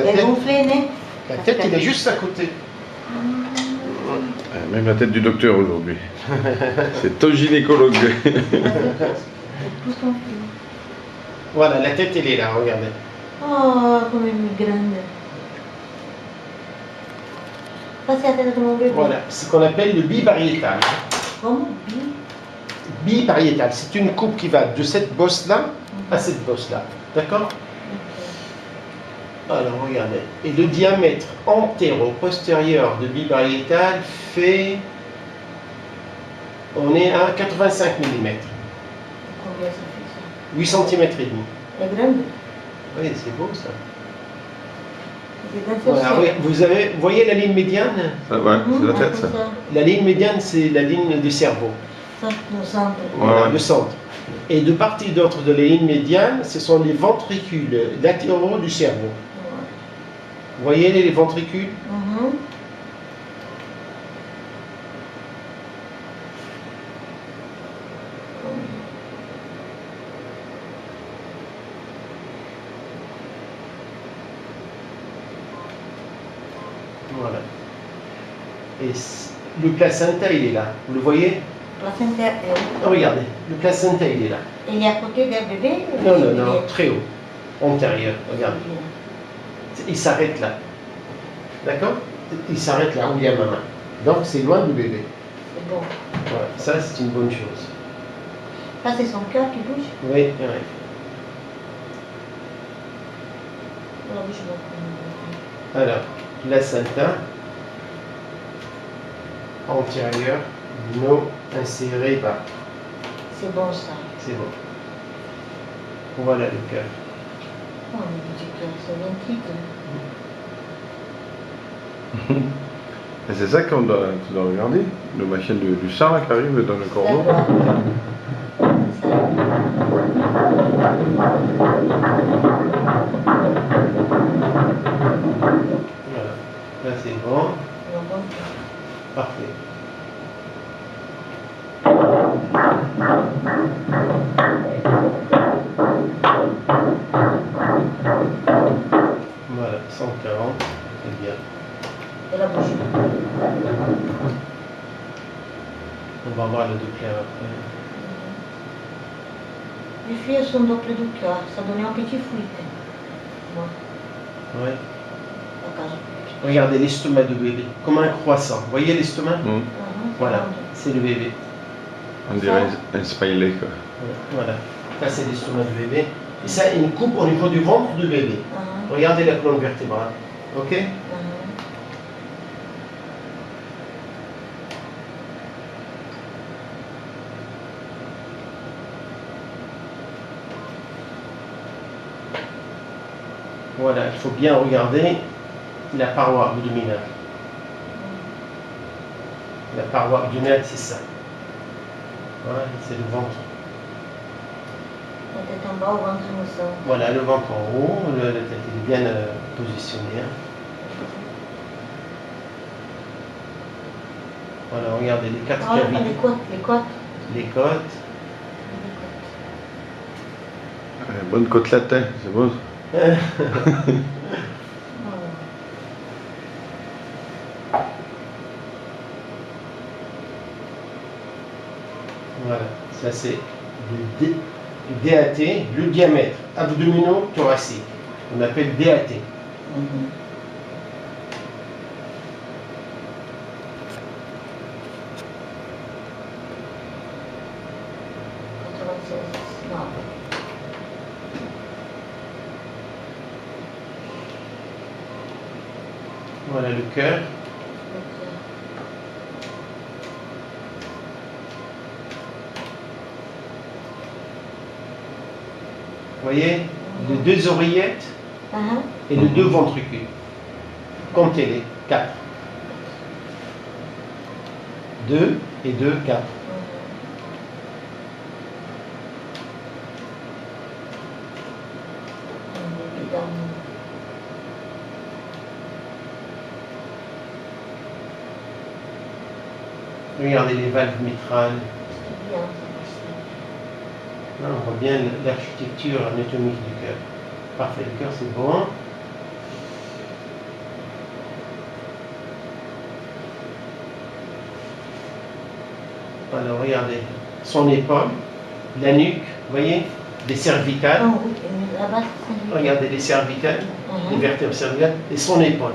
Elle est gonflée, mais... La tête, il est juste à côté. Même la tête du docteur aujourd'hui. C'est ton gynécologue. Voilà, la tête, elle est là, regardez. Oh, comme elle est grande. Ça, c'est la tête de mon bébé. Voilà, ce qu'on appelle le bipariétal. Comment? Bipariétal, c'est une coupe qui va de cette bosse-là à cette bosse-là. D'accord? Alors, regardez. Et le diamètre antéro-postérieur de bipariétal fait... On est à 85 mm. Combien ça fait ça? 8 cm et demi. Elle est grande. Oui, c'est beau ça. C'est grande Voilà, oui, vous voyez la ligne médiane? Ça va, c'est la tête ça. La ligne médiane, c'est la ligne du cerveau. Ça, le centre. Voilà, Ouais. le centre. Et de part et d'autre de la ligne médiane, ce sont les ventricules latéraux du cerveau. Vous voyez les ventricules? Voilà. Et le placenta, il est là. Vous le voyez? Placenta est où? Regardez, le placenta, il est là. Il est à côté d'un bébé? Non, non, non, très haut. Antérieur, regardez. Il s'arrête là. D'accord? Il s'arrête là où il y a ma main. Donc c'est loin du bébé. C'est bon. Voilà, ça c'est une bonne chose. Ça, c'est son cœur qui bouge? Oui, oui. La bouche va Alors, placenta antérieur, no inséré bas. C'est bon ça. C'est bon. Voilà le cœur. Oh, le petit cœur, c'est magnifique. Et c'est ça qu'on doit, tu dois regarder, le machine du sang là, qui arrive dans le corps. D'accord. Voilà. Là c'est bon. Parfait. Voilà, 140, c'est bien. Et la bouche. On va voir le Doppler après. Les filles sont dopples du cœur, ça donne un petit fruit. Moi, Ouais. à casa. Regardez l'estomac de bébé, comme un croissant. Vous voyez l'estomac? Voilà, Pronto. c'est le bébé. On dirait un smiley quoi. Voilà, ça c'est l'estomac du bébé. Et ça, une coupe au niveau du ventre du bébé. Regardez la colonne vertébrale. Ok? Voilà, il faut bien regarder la paroi abdominale. La paroi abdominale, c'est ça. Voilà, c'est le ventre. La tête en bas, au ventre au centre. Voilà, le ventre en haut, la tête est bien positionnée. Hein. Voilà, regardez les quatre Ah, cavités. les côtes, les côtes. Les côtes. Bonne côtelette, hein, c'est bon. Voilà, ça c'est le DAT, le diamètre abdominothoracique. On appelle DAT. Non. Voilà le cœur. Vous voyez, les deux oreillettes et les deux ventricules. Comptez-les, 4. 2 et 2, 4. Regardez les valves mitrales. Là, on voit bien l'architecture anatomique du cœur. Parfait, le cœur c'est bon. Alors regardez, son épaule, la nuque, vous voyez, les cervicales. Ah oui, là-bas, c'est Regardez les cervicales, les Mhm. vertèbres cervicales, et son épaule.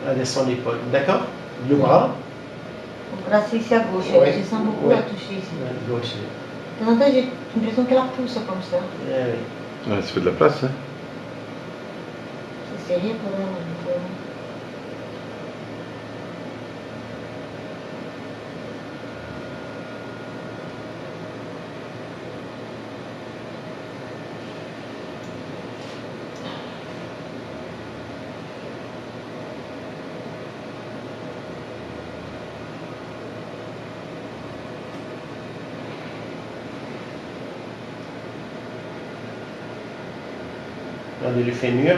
Regardez son épaule, d'accord? Le bras, Là, c'est ici à gauche. Ouais. Je sens beaucoup Ouais. la toucher ici. gauche. De temps en temps, j'ai l'impression qu'elle la pousse comme ça. Eh oui. Ouais, ça fait de la place. Hein. C'est sérieux pour elle. Regardez le fémur,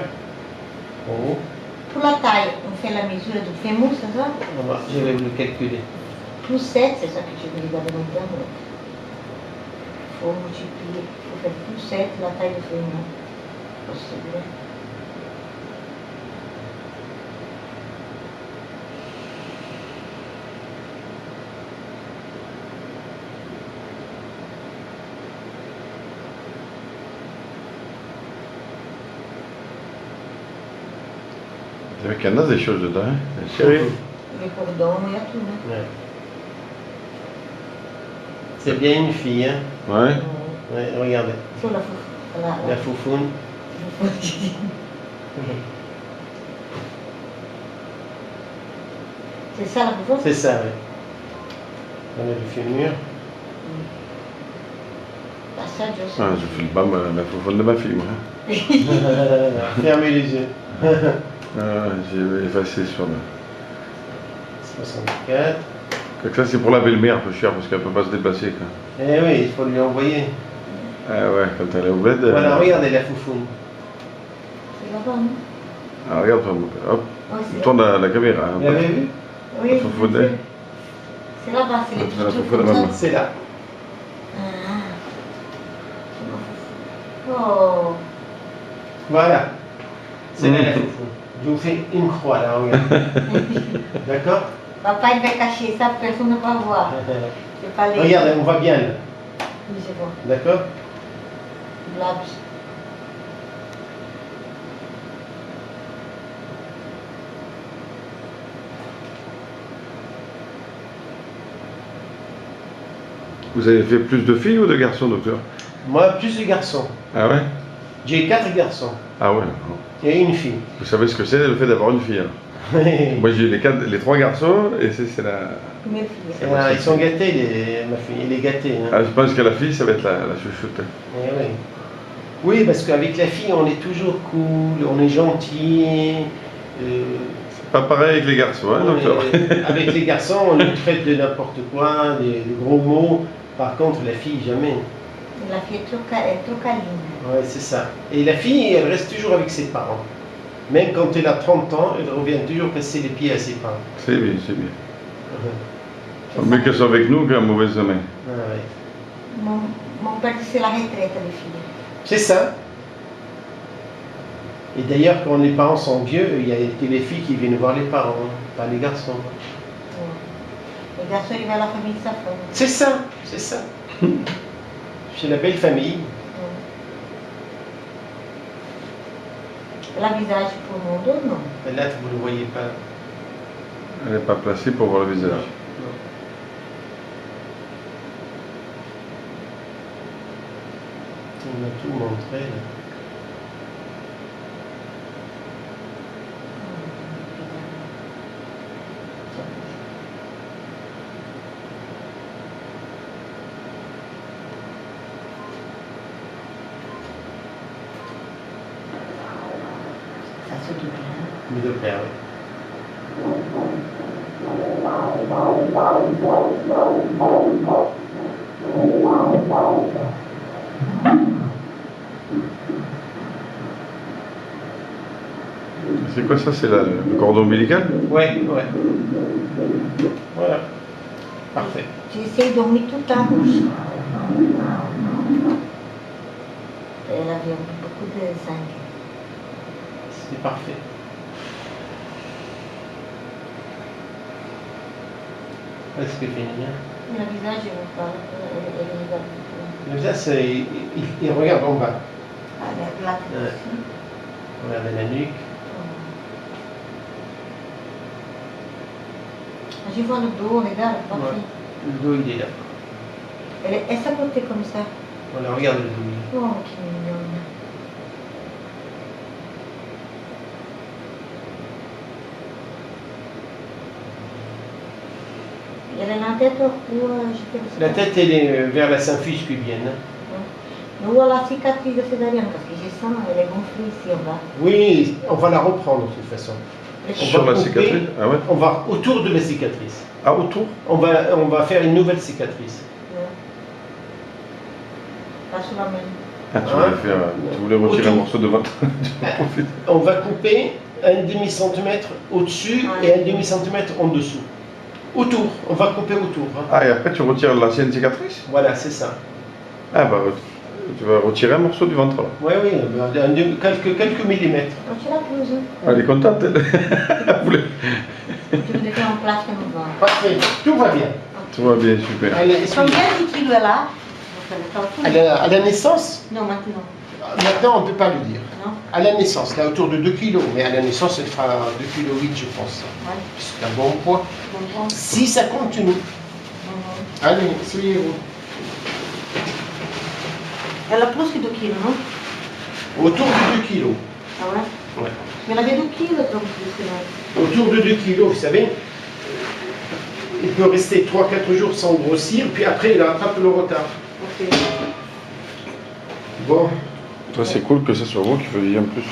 en haut. Pour la taille, on fait la mesure du fémur, c'est ça? Je vais vous le calculer. Plus 7, c'est ça que je vais regarder dans Internet. Il faut multiplier, il faut faire plus 7 la taille du fémur. Possible. C'est vrai qu'il y en a des choses dedans. Hein. Sérieux. Les cordons, il y a tout. Hein? Ouais. C'est bien une fille, hein? Ouais. Ouais, regardez. Sur la fouf. La foufoune. C'est ça la fouf? C'est ça, oui. On a le fémur. La salle, je sais. Ah, je file pas la foufoune de ma fille, moi. Hein. Fermez les yeux. Ah, j'ai effacé sur le. 64. Donc ça, c'est pour la belle-mère, un peu cher, parce qu'elle peut pas se déplacer. Quoi. Eh oui, il faut lui envoyer. Ah ouais, quand elle est au bled. Voilà, regardez la foufoune. C'est là-bas, non? Ah, regarde, hop, Oui, c'est tourne la caméra. Hein, Vous l'avez vu? Oui, la foufoune, je hein. sais. C'est là-bas, c'est les Ah, petits c'est la trucs foufoune de comme ça. maman. C'est là. Ah. Oh. Voilà. C'est là Mmh. la foufoune. Je vous fais une croix là, regardez. D'accord? Papa, il va cacher ça, personne ne va voir. C'est pas les... Regardez, on voit bien là. Oui, je vois. D'accord? Blabs. Vous avez fait plus de filles ou de garçons, docteur? Moi, plus de garçons. Ah ouais? J'ai 4 garçons Ah ouais. et une fille. Vous savez ce que c'est le fait d'avoir une fille. Hein. Moi j'ai eu les 3 garçons et c'est la. Mes filles. Ah, ils sont gâtés, ma fille. Elle est gâtée. Hein. Ah, je pense que la fille ça va être la chouchoute. Hein. Eh oui. Oui, parce qu'avec la fille, on est toujours cool, on est gentil. C'est pas pareil avec les garçons, hein, docteur. Avec les garçons, on nous traite de n'importe quoi, des gros mots. Par contre, la fille, jamais. La fille est trop câline. Ouais, c'est ça. Et la fille, elle reste toujours avec ses parents. Même quand elle a 30 ans, elle revient toujours casser les pieds à ses parents. C'est bien, c'est bien. Mieux qu'elles soient avec nous qu'à mauvaise main. Ah, ouais. Mon père, c'est la retraite des filles. C'est ça. Et d'ailleurs, quand les parents sont vieux, il y a que les filles qui viennent voir les parents, hein, pas les garçons. Les garçons, ils vont à la famille de sa femme. C'est ça, c'est ça. Chez la belle famille. La visage pour le monde, non. Mais là, vous ne le voyez pas. Elle n'est pas placée pour voir le visage. Non. On a tout montré. Là. Ça se dit bien. De père, oui. C'est quoi ça? C'est le cordon ombilical? Ouais, ouais. Voilà. Parfait. J'essaie de dormir tout le temps rouge. Elle avait beaucoup de sang. C'est parfait. Est-ce que féminin? Mais le visage, je ne pas. Elle est Le visage, il regarde en bas. la tête Ouais. aussi. Regardez la nuque. Je vois le dos, regarde, pas Ouais. Le dos, il est là. Elle est à côté comme ça. Voilà, regarde le dos. Oh, qui mignonne. Elle a la tête où je fais La tête, elle est vers la symphyse pubienne. Où la cicatrice de césarienne, parce que j'ai ça, elle est gonflée ici en bas. Oui, on va la reprendre de toute façon. Sur la couper. cicatrice? Ah ouais? On va autour de la cicatrice. Ah, autour? On va faire une nouvelle cicatrice. Pas sur la main. Ah, tu voulais retirer Autour. un morceau de ventre. On va couper un demi-centimètre au-dessus Ouais. et un demi-centimètre en dessous. Autour, on va couper autour. Hein. Ah, et après tu retires l'ancienne cicatrice? Voilà, c'est ça. Ah, bah, tu vas retirer un morceau du ventre là. Oui, oui, quelques millimètres. Oh, tu l'as pose. Elle est contente, elle. Elle voulait- Tu le mets en place comme on va. Parfait, tout va bien. Tout va bien, super. Combien de kilos elle a? À la naissance, Non, maintenant. maintenant on ne peut pas le dire. Non? À la naissance, là autour de 2 kg, mais à la naissance elle fera 2,8 kg je pense. Ouais. C'est un bon poids. Bon, bon. Si ça continue, allez, soyez-vous. Elle a plus que 2 kilos, non? Autour de 2 kg. Ah ouais? Ouais. Mais elle avait 2 kilos comme plus, c'est vrai. Autour de 2 kg, vous savez, il peut rester 3-4 jours sans grossir, puis après il rattrape le retard. Ok. Bon. Toi, c'est cool que ce soit vous qui faisiez en plus.